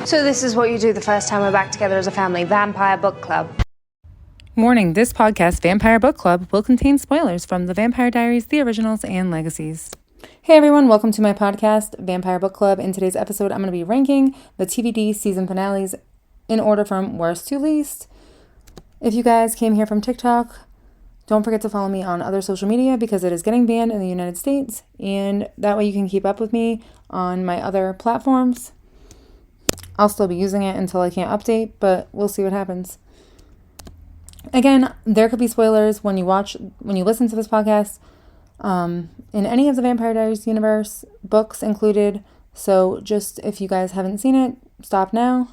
So this is what you do the first time we're back together as a family, Vampire Book Club. Warning, this podcast, Vampire Book Club, will contain spoilers from The Vampire Diaries, The Originals, and Legacies. Hey everyone, welcome to my podcast, Vampire Book Club. In today's episode, I'm going to be ranking the TVD season finales in order from worst to least. If you guys came here from TikTok, don't forget to follow me on other social media because it is getting banned in the United States, and that way you can keep up with me on my other platforms. I'll still be using it until I can't update, but we'll see what happens. Again, there could be spoilers when you listen to this podcast, in any of the Vampire Diaries universe, books included. So just if you guys haven't seen it, stop now.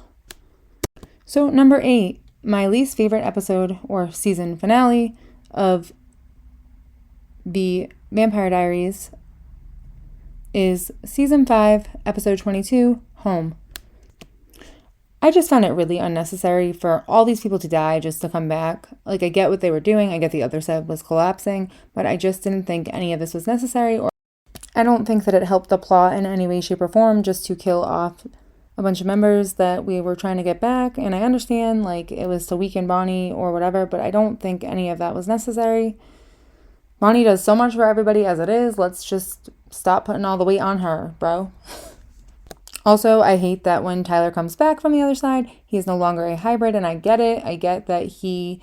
So number 8, my least favorite episode or season finale of the Vampire Diaries is season 5, episode 22, Home. I just found it really unnecessary for all these people to die just to come back. Like, I get what they were doing. I get the other side was collapsing, but I just didn't think any of this was necessary, or I don't think that it helped the plot in any way, shape, or form just to kill off a bunch of members that we were trying to get back. And I understand, like, it was to weaken Bonnie or whatever, but I don't think any of that was necessary. Bonnie does so much for everybody as it is. Let's just stop putting all the weight on her, bro. Also, I hate that when Tyler comes back from the other side, he is no longer a hybrid, and I get it. I get that he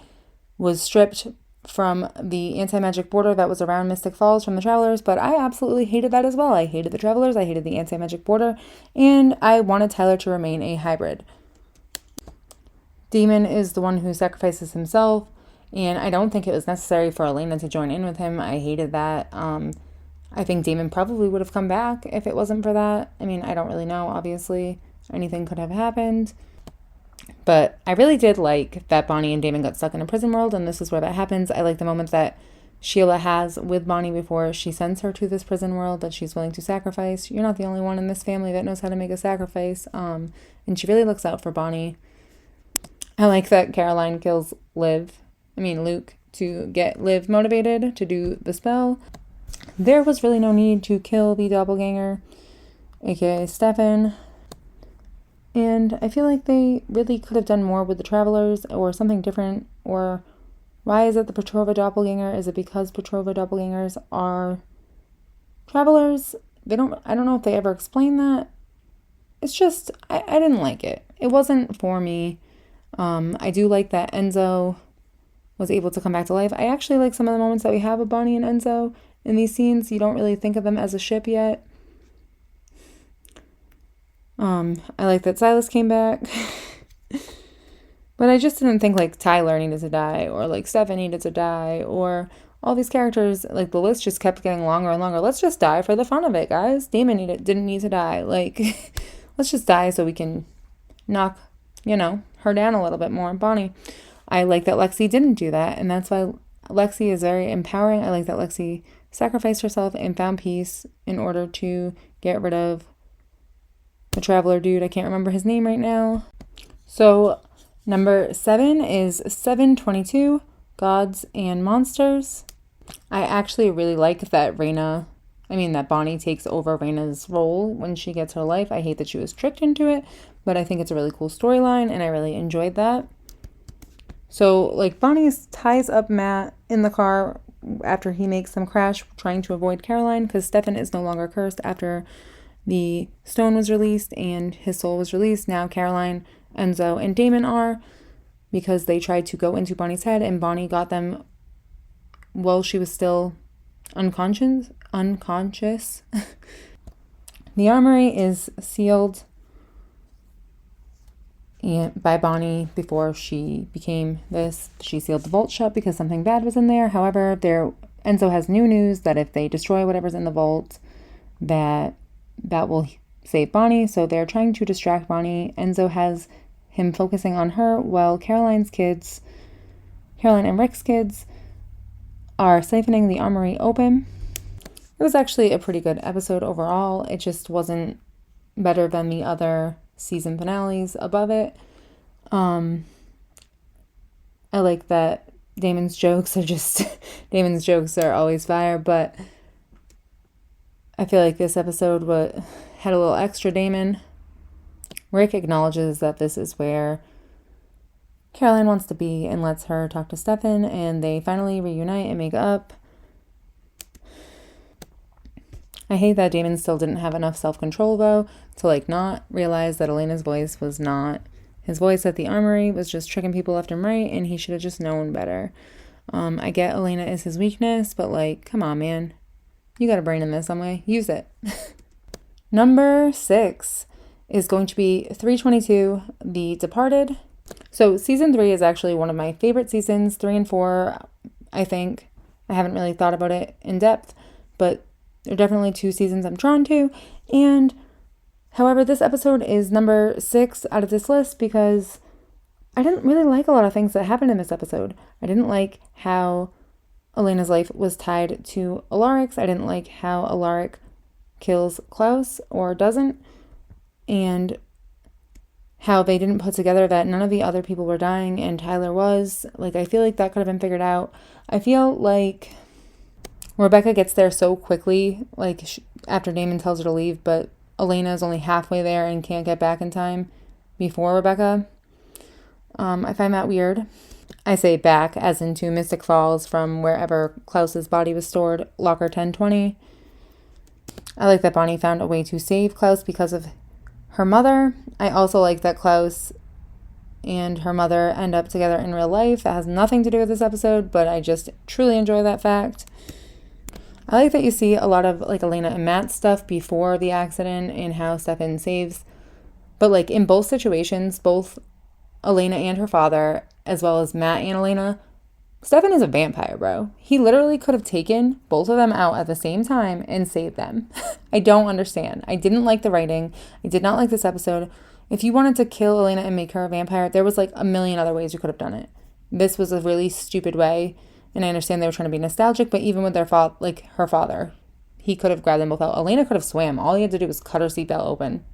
was stripped from the anti-magic border that was around Mystic Falls from the Travelers, but I absolutely hated that as well. I hated the Travelers, I hated the anti-magic border, and I wanted Tyler to remain a hybrid. Damon is the one who sacrifices himself, and I don't think it was necessary for Elena to join in with him. I hated that. I think Damon probably would have come back if it wasn't for that. I mean, I don't really know, obviously. Anything could have happened. But I really did like that Bonnie and Damon got stuck in a prison world, and this is where that happens. I like the moment that Sheila has with Bonnie before she sends her to this prison world that she's willing to sacrifice. You're not the only one in this family that knows how to make a sacrifice. And she really looks out for Bonnie. I like that Caroline kills Luke, to get Liv motivated to do the spell. There was really no need to kill the doppelganger, aka Stefan. And I feel like they really could have done more with the Travelers or something different. Or why is it the Petrova doppelganger? Is it because Petrova doppelgangers are Travelers? I don't know if they ever explain that. It's just, I didn't like it. It wasn't for me. I do like that Enzo was able to come back to life. I actually like some of the moments that we have with Bonnie and Enzo in these scenes. You don't really think of them as a ship yet. I like that Silas came back. But I just didn't think, like, Tyler needed to die, or, like, Stefan needed to die, or all these characters. Like, the list just kept getting longer and longer. Let's just die for the fun of it, guys. Damon didn't need to die. Like, let's just die so we can knock, her down a little bit more. Bonnie. I like that Lexi didn't do that, and that's why Lexi is very empowering. I like that Lexi sacrificed herself and found peace in order to get rid of the Traveler dude. I can't remember his name right now. So number 7 is 722, Gods and Monsters. I actually really like that Bonnie takes over Raina's role when she gets her life. I hate that she was tricked into it, but I think it's a really cool storyline, and I really enjoyed that. So, like, Bonnie ties up Matt in the car after he makes them crash, trying to avoid Caroline, because Stefan is no longer cursed after the stone was released and his soul was released. Now Caroline, Enzo, and Damon are, because they tried to go into Bonnie's head, and Bonnie got them while she was still unconscious. The armory is sealed by Bonnie before she became this. She sealed the vault shut because something bad was in there. However, Enzo has new news that if they destroy whatever's in the vault, that will save Bonnie. So they're trying to distract Bonnie. Enzo has him focusing on her while Caroline and Rick's kids are siphoning the armory open. It was actually a pretty good episode overall. It just wasn't better than the other season finales above it. I like that Damon's jokes are always fire, but I feel like this episode had a little extra Damon. Rick acknowledges that this is where Caroline wants to be and lets her talk to Stefan, and they finally reunite and make up. I hate that Damon still didn't have enough self-control, though, to, not realize that Elena's voice was not his voice at the armory, was just tricking people left and right, and he should have just known better. I get Elena is his weakness, but, come on, man. You got a brain in this some way. Use it. Number 6 is going to be 322, The Departed. So season 3 is actually one of my favorite seasons. 3 and 4, I think. I haven't really thought about it in depth, but there are definitely 2 seasons I'm drawn to. And however, this episode is number 6 out of this list because I didn't really like a lot of things that happened in this episode. I didn't like how Elena's life was tied to Alaric's. I didn't like how Alaric kills Klaus or doesn't. And how they didn't put together that none of the other people were dying and Tyler was. I feel like that could have been figured out. I feel like Rebecca gets there so quickly, after Damon tells her to leave, but Elena is only halfway there and can't get back in time before Rebecca. I find that weird. I say back as into Mystic Falls from wherever Klaus's body was stored, locker 1020. I like that Bonnie found a way to save Klaus because of her mother. I also like that Klaus and her mother end up together in real life. That has nothing to do with this episode, but I just truly enjoy that fact. I like that you see a lot of Elena and Matt's stuff before the accident and how Stefan saves. But in both situations, both Elena and her father, as well as Matt and Elena, Stefan is a vampire, bro. He literally could have taken both of them out at the same time and saved them. I don't understand. I didn't like the writing. I did not like this episode. If you wanted to kill Elena and make her a vampire, there was a million other ways you could have done it. This was a really stupid way, and I understand they were trying to be nostalgic, but even with their her father, he could have grabbed them both out. Elena could have swam. All he had to do was cut her seatbelt open.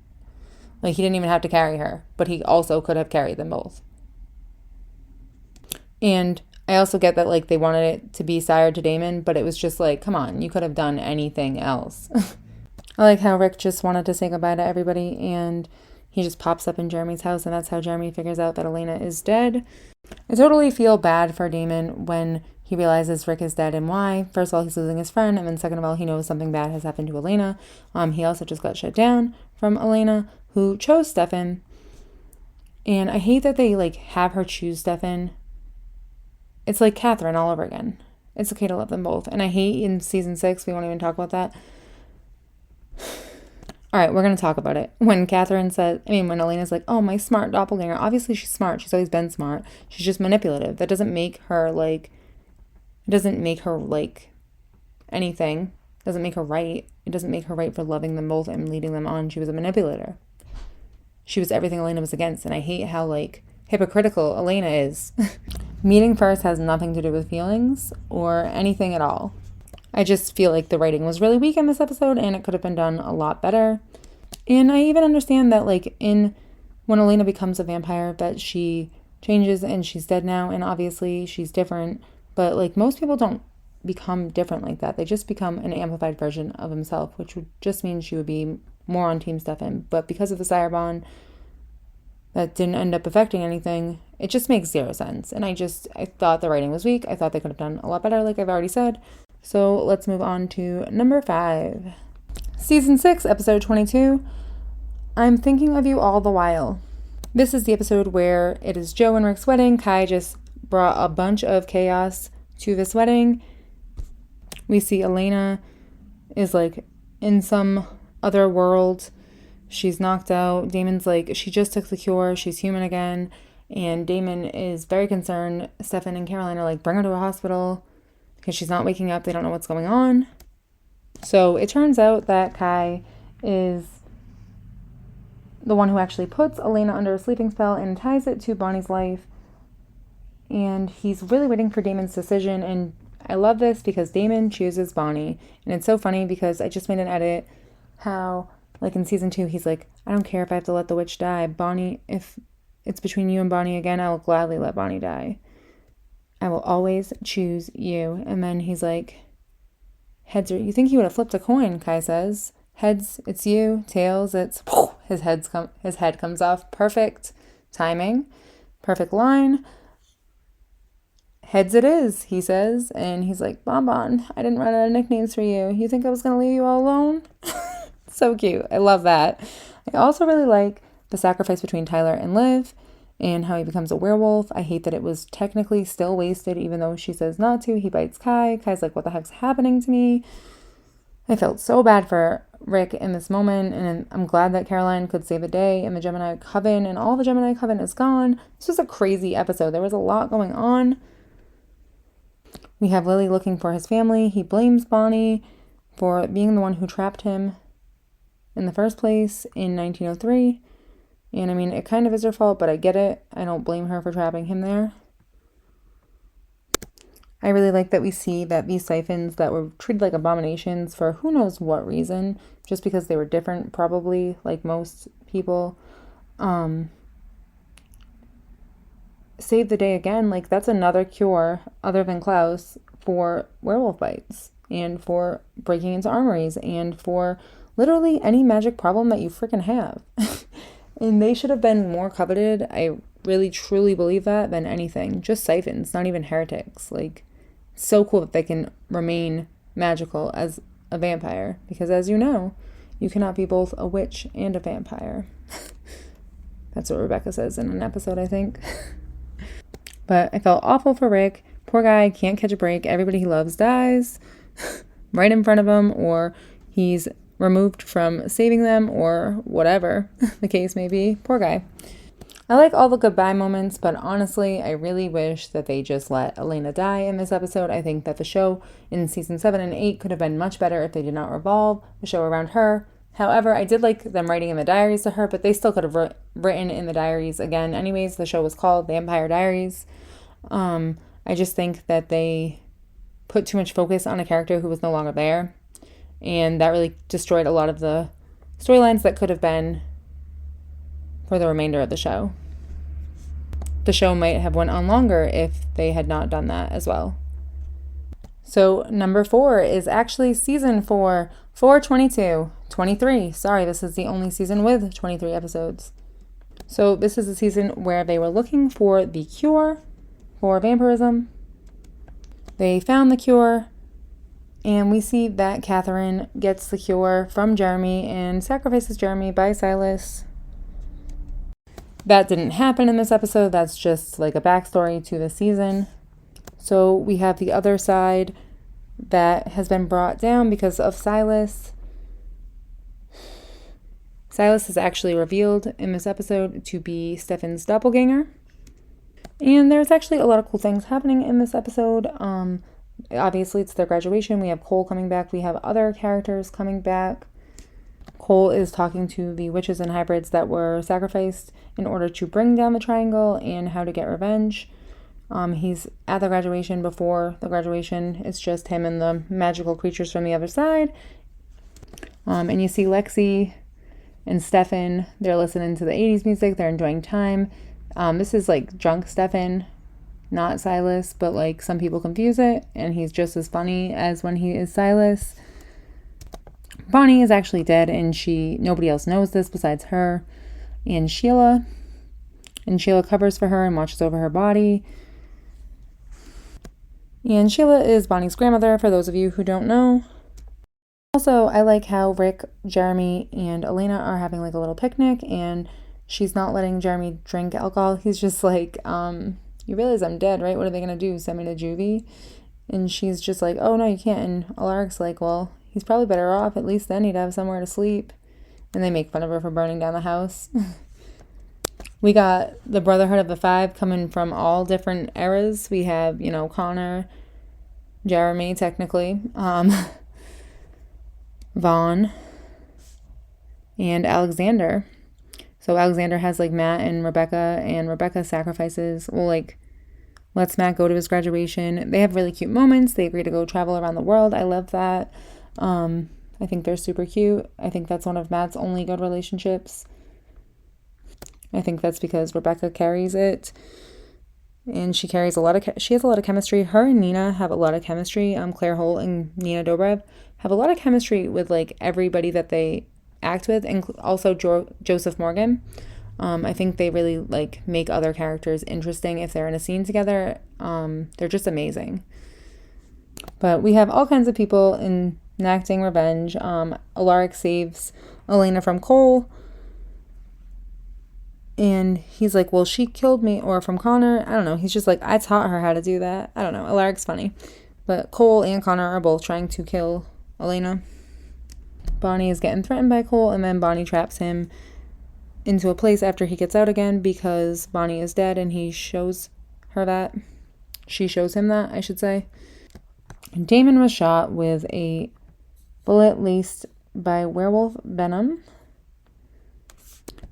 He didn't even have to carry her, but he also could have carried them both. And I also get that, they wanted it to be sired to Damon, but it was just come on, you could have done anything else. I like how Rick just wanted to say goodbye to everybody, and he just pops up in Jeremy's house, and that's how Jeremy figures out that Elena is dead. I totally feel bad for Damon when he realizes Rick is dead and why. First of all, he's losing his friend, and then second of all, he knows something bad has happened to Elena. He also just got shut down from Elena, who chose Stefan. And I hate that they, have her choose Stefan. It's like Catherine all over again. It's okay to love them both. And I hate in season 6, we won't even talk about that. All right, we're going to talk about it. When when Elena's oh, my smart doppelganger. Obviously, she's smart. She's always been smart. She's just manipulative. That doesn't make her, it doesn't make her, anything. It doesn't make her right. It doesn't make her right for loving them both and leading them on. She was a manipulator. She was everything Elena was against. And I hate how, hypocritical Elena is. Meeting first has nothing to do with feelings or anything at all. I just feel like the writing was really weak in this episode and it could have been done a lot better. And I even understand that when Elena becomes a vampire that she changes and she's dead now and obviously she's different. But most people don't become different like that. They just become an amplified version of himself, which would just mean she would be more on Team Stefan. But because of the sire bond that didn't end up affecting anything, it just makes zero sense. And I thought the writing was weak. I thought they could have done a lot better, like I've already said. So let's move on to number 5. Season 6, episode 22. I'm thinking of you all the while. This is the episode where it is Joe and Rick's wedding. Kai just brought a bunch of chaos to this wedding. We see Elena is in some other world. She's knocked out. Damon's she just took the cure. She's human again. And Damon is very concerned. Stefan and Caroline are bring her to a hospital because she's not waking up. They don't know what's going on. So it turns out that Kai is the one who actually puts Elena under a sleeping spell and ties it to Bonnie's life. And he's really waiting for Damon's decision. And I love this because Damon chooses Bonnie. And it's so funny because I just made an edit how, in season 2, he's I don't care if I have to let the witch die. Bonnie, if it's between you and Bonnie again, I will gladly let Bonnie die. I will always choose you. And then he's heads are, you think he would have flipped a coin, Kai says. Heads, it's you. Tails, it's his head comes off. Perfect timing, perfect line. Heads it is, he says, and he's like, Bonbon, I didn't run out of nicknames for you. You think I was gonna leave you all alone? So cute. I love that. I also really like the sacrifice between Tyler and Liv and how he becomes a werewolf. I hate that it was technically still wasted, even though she says not to. He bites Kai. Kai's like, what the heck's happening to me? I felt so bad for Rick in this moment, and I'm glad that Caroline could save the day in the Gemini Coven, and all the Gemini Coven is gone. This was a crazy episode. There was a lot going on. We have Lily looking for his family. He blames Bonnie for being the one who trapped him in the first place in 1903. And I mean, it kind of is her fault, but I get it. I don't blame her for trapping him there. I really like that we see that these siphons that were treated like abominations for who knows what reason, just because they were different, probably, like most people, saved the day again. Like, that's another cure, other than Klaus, for werewolf bites, and for breaking into armories, and for literally any magic problem that you freaking have. And they should have been more coveted. I really, truly believe that than anything. Just siphons, not even heretics. Like, it's so cool that they can remain magical as a vampire. Because as you know, you cannot be both a witch and a vampire. That's what Rebecca says in an episode, I think. But I felt awful for Rick. Poor guy, can't catch a break. Everybody he loves dies right in front of him, or he's removed from saving them, or whatever the case may be. Poor guy. I like all the goodbye moments, but honestly, I really wish that they just let Elena die in this episode. I think that the show in season 7 and 8 could have been much better if they did not revolve the show around her. However, I did like them writing in the diaries to her, but they still could have written in the diaries again. Anyways, the show was called Vampire Diaries. I just think that they put too much focus on a character who was no longer there. And that really destroyed a lot of the storylines that could have been for the remainder of the show. The show might have went on longer if they had not done that as well. So number 4 is actually season 4, 422, 23. Sorry, this is the only season with 23 episodes. So this is a season where they were looking for the cure for vampirism. They found the cure. And we see that Catherine gets the cure from Jeremy and sacrifices Jeremy by Silas. That didn't happen in this episode. That's just like a backstory to the season. So we have the other side that has been brought down because of Silas. Silas is actually revealed in this episode to be Stefan's doppelganger. And there's actually a lot of cool things happening in this episode. Obviously, it's their graduation. We have Cole coming back. We have other characters coming back. Cole is talking to the witches and hybrids that were sacrificed in order to bring down the triangle and how to get revenge. He's at the graduation. Before the graduation, it's just him and the magical creatures from the other side. And you see Lexi and Stefan. They're listening to the 80s music. They're enjoying time. This is like drunk Stefan, not Silas, but like some people confuse it, and he's just as funny as when he is Silas. Bonnie is actually dead, and nobody else knows this besides her and Sheila. And Sheila covers for her and watches over her body. And Sheila is Bonnie's grandmother, for those of you who don't know. Also, I like how Rick, Jeremy, and Elena are having like a little picnic, and she's not letting Jeremy drink alcohol. He's just like, you realize I'm dead, right? What are they going to do? Send me to juvie? And she's just like, oh, no, you can't. And Alaric's like, well, he's probably better off. At least then he'd have somewhere to sleep. And they make fun of her for burning down the house. We got the Brotherhood of the Five coming from all different eras. We have, Connor, Jeremy, technically, Vaughn, and Alexander. So Alexander has like Matt and Rebecca sacrifices. Well, lets Matt go to his graduation. They have really cute moments. They agree to go travel around the world. I love that. I think they're super cute. I think that's one of Matt's only good relationships. I think that's because Rebecca carries it. And she has a lot of chemistry. Her and Nina have a lot of chemistry. Claire Holt and Nina Dobrev have a lot of chemistry with like everybody that they act with, and also Joseph Morgan. I think they really like make other characters interesting if they're in a scene together. They're just amazing. But we have all kinds of people enacting revenge. Alaric saves Elena from Cole. And he's like, well, she killed me. Or from Connor. I don't know. He's just like, I taught her how to do that. I don't know. Alaric's funny. But Cole and Connor are both trying to kill Elena. Bonnie is getting threatened by Cole. And then Bonnie traps him into a place after he gets out again because Bonnie is dead. And he shows her that. She shows him that, I should say. And Damon was shot with a bullet laced by werewolf venom.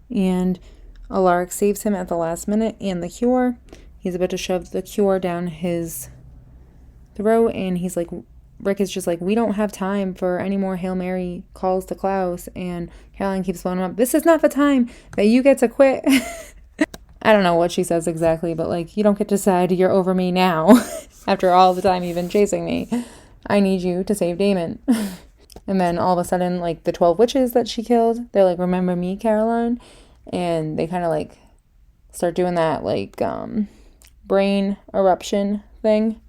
And Alaric saves him at the last minute and the cure. He's about to shove the cure down his throat, and he's like, Rick is just like, we don't have time for any more Hail Mary calls to Klaus. And Caroline keeps blowing him up. This is not the time that you get to quit. I don't know what she says exactly, but like, you don't get to decide you're over me now. After all the time you've been chasing me. I need you to save Damon. And then all of a sudden, like, the 12 witches that she killed, they're like, remember me, Caroline? And they kind of like start doing that like brain eruption thing,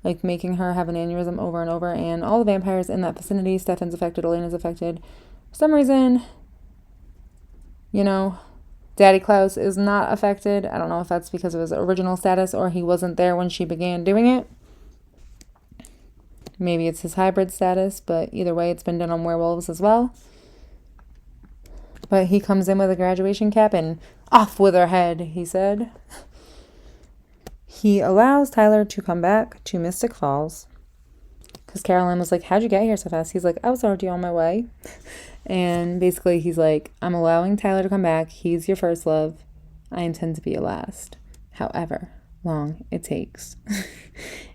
like making her have an aneurysm over and over. And all the vampires in that vicinity, Stefan's affected, Elena's affected. For some reason, you know, Daddy Klaus is not affected. I don't know if that's because of his original status or he wasn't there when she began doing it. Maybe it's his hybrid status, but either way, it's been done on werewolves as well. But he comes in with a graduation cap and off with her head, he said. He allows Tyler to come back to Mystic Falls. Because Caroline was like, how'd you get here so fast? He's like, I was already on my way. And basically he's like, I'm allowing Tyler to come back. He's your first love. I intend to be your last. However long it takes.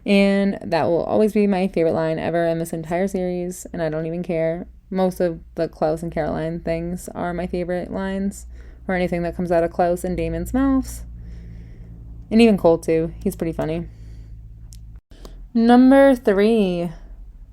And that will always be my favorite line ever in this entire series. And I don't even care. Most of the Klaus and Caroline things are my favorite lines, or anything that comes out of Klaus and Damon's mouths. And even Cole, too. He's pretty funny. Number 3,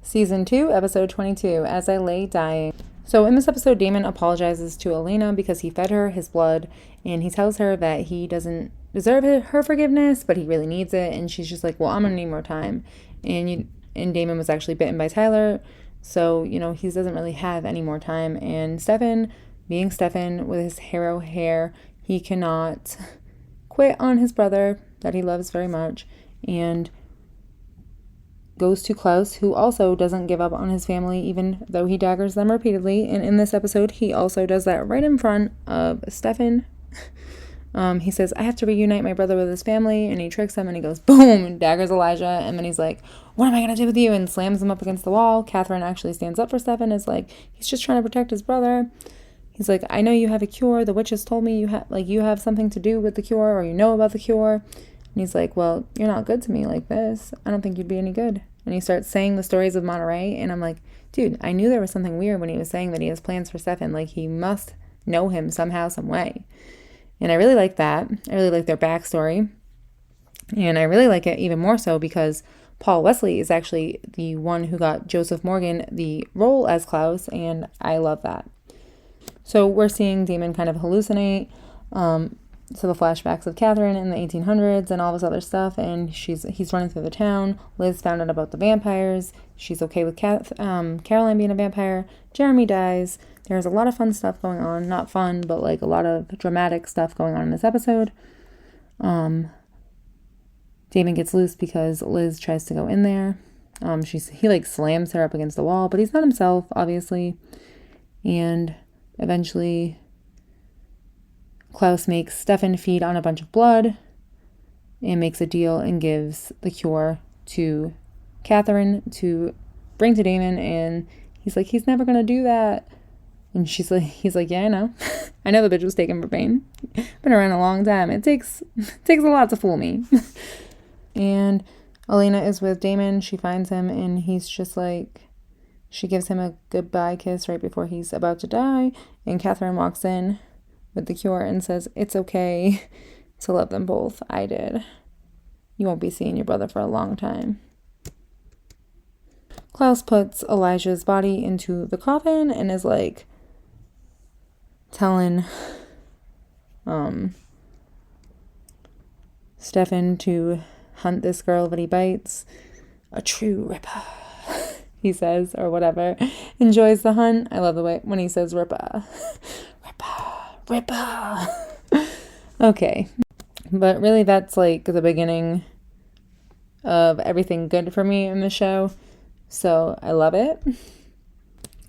Season 2, Episode 22, As I Lay Dying. So in this episode, Damon apologizes to Elena because he fed her his blood, and he tells her that he doesn't deserve her forgiveness, but he really needs it. And she's just like, well, I'm going to need more time. And Damon was actually bitten by Tyler. So, you know, he doesn't really have any more time. And Stefan, being Stefan with his Harrow hair, he cannot quit on his brother that he loves very much. And goes to Klaus, who also doesn't give up on his family, even though he daggers them repeatedly. And in this episode, he also does that right in front of Stefan. He says, I have to reunite my brother with his family, and he tricks him, and he goes, boom, and daggers Elijah, and then he's like, what am I going to do with you, and slams him up against the wall. Catherine actually stands up for Stefan, is like, he's just trying to protect his brother. He's like, I know you have a cure. The witches told me you have something to do with the cure, or you know about the cure. And he's like, well, you're not good to me like this. I don't think you'd be any good. And he starts saying the stories of Monterey, and I'm like, dude, I knew there was something weird when he was saying that he has plans for Stefan. Like, he must know him somehow, some way. And I really like that. I really like their backstory. And I really like it even more so because Paul Wesley is actually the one who got Joseph Morgan the role as Klaus, and I love that. So we're seeing Damon kind of hallucinate. So the flashbacks of Catherine in the 1800s and all this other stuff, and he's running through the town. Liz found out about the vampires. She's okay with Caroline being a vampire. Jeremy dies. There's a lot of fun stuff going on. Not fun, but like a lot of dramatic stuff going on in this episode. Damon gets loose because Liz tries to go in there. He like slams her up against the wall, but he's not himself, obviously. And eventually Klaus makes Stefan feed on a bunch of blood and makes a deal and gives the cure to Catherine to bring to Damon, and he's like, he's never gonna do that. And he's like, yeah, I know. I know the bitch was taken for pain. Been around a long time. It takes a lot to fool me. And Elena is with Damon. She finds him, and he's just like, she gives him a goodbye kiss right before he's about to die. And Catherine walks in with the cure and says, it's okay to love them both. I did. You won't be seeing your brother for a long time. Klaus puts Elijah's body into the coffin and is like, telling Stefan to hunt this girl that he bites. A true ripper, he says, or whatever. Enjoys the hunt. I love the way when he says ripper. Ripper. Okay. But really that's like the beginning of everything good for me in the show. So I love it.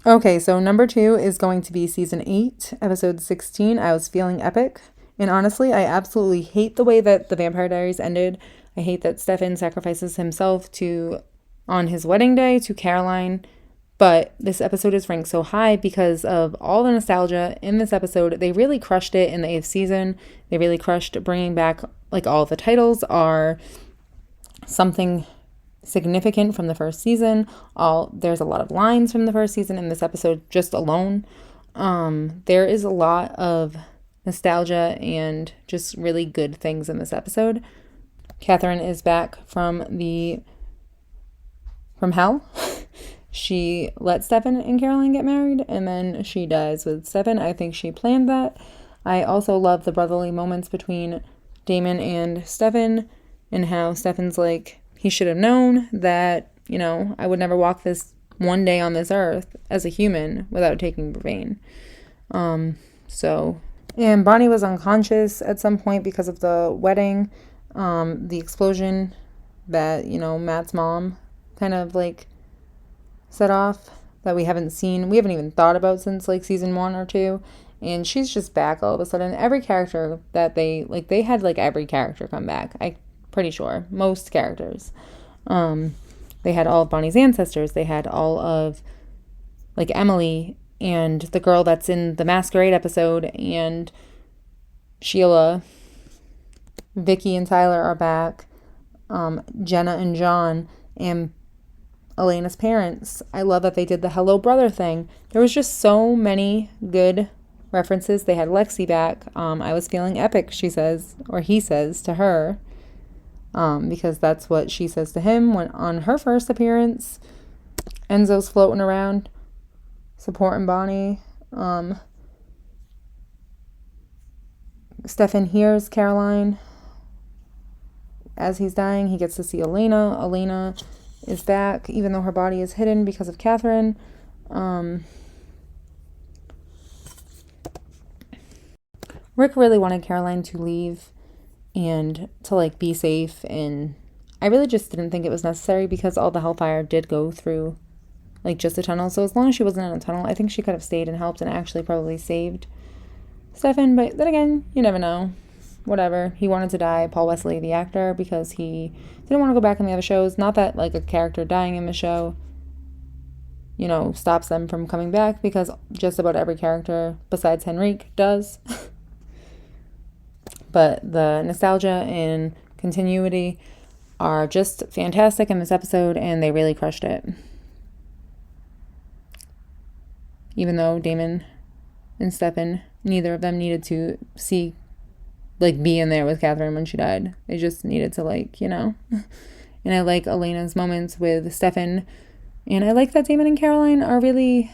Okay, so number 2 is going to be season 8, episode 16, I Was Feeling Epic. And honestly, I absolutely hate the way that the Vampire Diaries ended. I hate that Stefan sacrifices himself on his wedding day to Caroline. But this episode is ranked so high because of all the nostalgia in this episode. They really crushed it in the 8th season. They really crushed bringing back, like, all the titles are something significant from the first season. There's a lot of lines from the first season in this episode just alone. There is a lot of nostalgia and just really good things in this episode. Catherine is back from hell. She let Stefan and Caroline get married, and then she dies with Stefan. I think she planned that. I also love the brotherly moments between Damon and Stefan, and how Stefan's like, he should have known that, I would never walk this one day on this earth as a human without taking Vervain. And Bonnie was unconscious at some point because of the wedding, the explosion that, Matt's mom kind of like set off that we haven't even thought about since like season 1 or 2. And she's just back all of a sudden. Every character that they had like every character come back. I'm pretty sure most characters. They had all of Bonnie's ancestors. They had all of like Emily and the girl that's in the Masquerade episode, and Sheila. Vicky and Tyler are back. Jenna and John and Elena's parents. I love that they did the hello brother thing. There was just so many good references. They had Lexi back. I was feeling epic, she says, or he says to her, because that's what she says to him when on her first appearance. Enzo's floating around supporting Bonnie. Stefan hears Caroline as he's dying. He gets to see Elena. Elena is back, even though her body is hidden because of Catherine. Rick really wanted Caroline to leave and to like be safe, and I really just didn't think it was necessary because all the Hellfire did go through like just a tunnel. So as long as she wasn't in a tunnel, I think she could have stayed and helped and actually probably saved Stefan. But then again, you never know. Whatever. He wanted to die, Paul Wesley, the actor, because he didn't want to go back in the other shows. Not that like a character dying in the show, stops them from coming back, because just about every character besides Henrique does. But the nostalgia and continuity are just fantastic in this episode, and they really crushed it. Even though Damon and Stefan, neither of them needed to be in there with Catherine when she died. They just needed to And I like Elena's moments with Stefan. And I like that Damon and Caroline are really,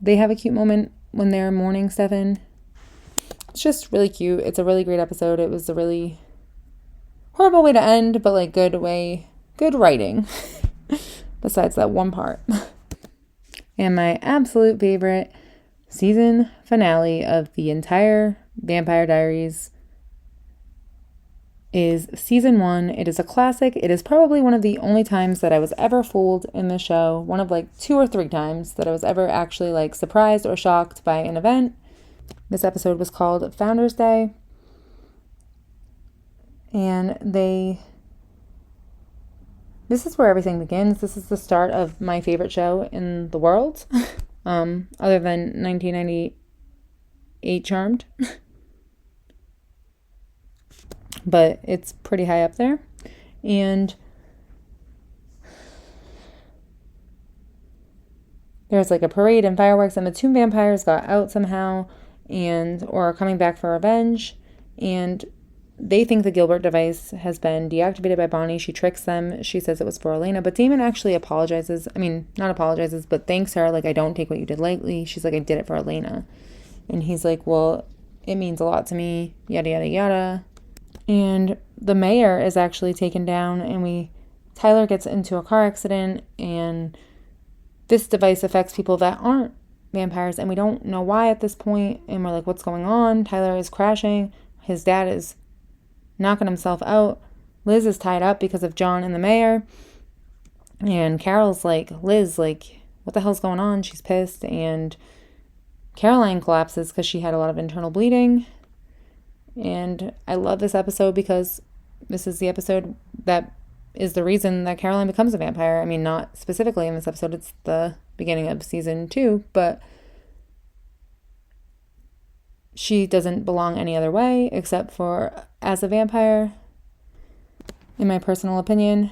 they have a cute moment when they're mourning Stefan. It's just really cute. It's a really great episode. It was a really horrible way to end, but like good writing. Besides that one part. And my absolute favorite season finale of the entire Vampire Diaries is season 1. It is a classic. It is probably one of the only times that I was ever fooled in the show. One of like 2 or 3 times that I was ever actually like surprised or shocked by an event. This episode was called Founders Day. And this is where everything begins. This is the start of my favorite show in the world. Other than 1998 Charmed. But it's pretty high up there. And there's like a parade and fireworks, and the 2 vampires got out somehow or are coming back for revenge. And they think the Gilbert device has been deactivated by Bonnie. She tricks them. She says it was for Elena. But Damon actually apologizes. I mean, not apologizes, but thanks her. Like, I don't take what you did lightly. She's like, I did it for Elena. And he's like, well, it means a lot to me, yada, yada, yada. And the mayor is actually taken down, and Tyler gets into a car accident, and this device affects people that aren't vampires, and we don't know why at this point, and we're like, what's going on? Tyler is crashing. His dad is knocking himself out. Liz is tied up because of John and the mayor. And Carol's like, Liz, like, what the hell's going on? She's pissed. And Caroline collapses because she had a lot of internal bleeding. And I love this episode because this is the episode that is the reason that Caroline becomes a vampire. I mean, not specifically in this episode. It's the beginning of season 2. But she doesn't belong any other way except for as a vampire, in my personal opinion.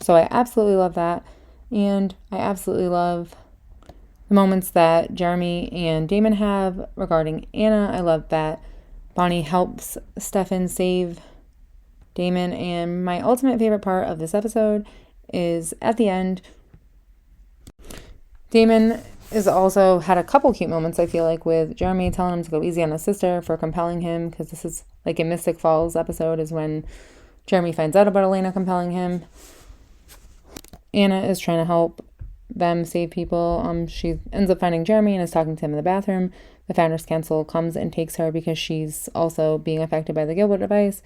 So I absolutely love that. And I absolutely love the moments that Jeremy and Damon have regarding Anna. I love that Bonnie helps Stefan save Damon. And my ultimate favorite part of this episode is at the end. Damon is also had a couple cute moments, I feel like, with Jeremy telling him to go easy on his sister for compelling him, because this is like in Mystic Falls episode is when Jeremy finds out about Elena compelling him. Anna is trying to help them save people. She ends up finding Jeremy and is talking to him in the bathroom. The Founders Council comes and takes her because she's also being affected by the Gilbert device.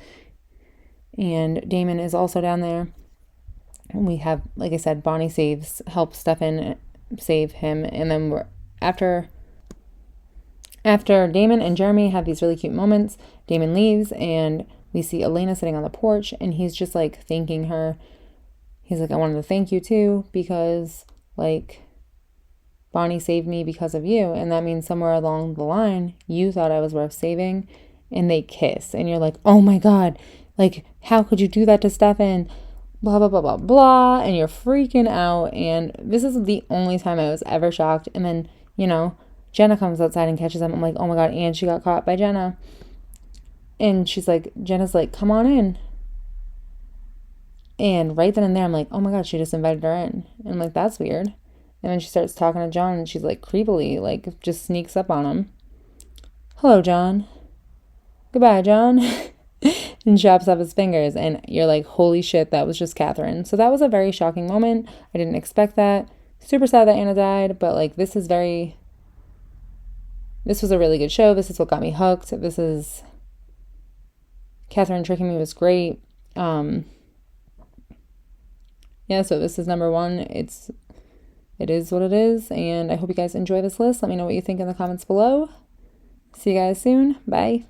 And Damon is also down there. And we have, like I said, Bonnie helps Stefan save him. And then after Damon and Jeremy have these really cute moments, Damon leaves and we see Elena sitting on the porch and he's just like thanking her. He's like, I wanted to thank you too because like Bonnie saved me because of you. And that means somewhere along the line, you thought I was worth saving. And they kiss. And you're like, oh my God, like, how could you do that to Stefan? Blah, blah, blah, blah, blah. And you're freaking out. And this is the only time I was ever shocked. And then, Jenna comes outside and catches them. I'm like, oh my God. And she got caught by Jenna. And Jenna's like, come on in. And right then and there, I'm like, oh my God, she just invited her in. And I'm like, that's weird. And then she starts talking to John and she's like creepily, like just sneaks up on him. Hello, John. Goodbye, John. And chops off his fingers. And you're like, holy shit, that was just Catherine. So that was a very shocking moment. I didn't expect that. Super sad that Anna died. But like, this was a really good show. This is what got me hooked. Catherine tricking me was great. Yeah, so this is number 1. It is what it is, and I hope you guys enjoy this list. Let me know what you think in the comments below. See you guys soon. Bye.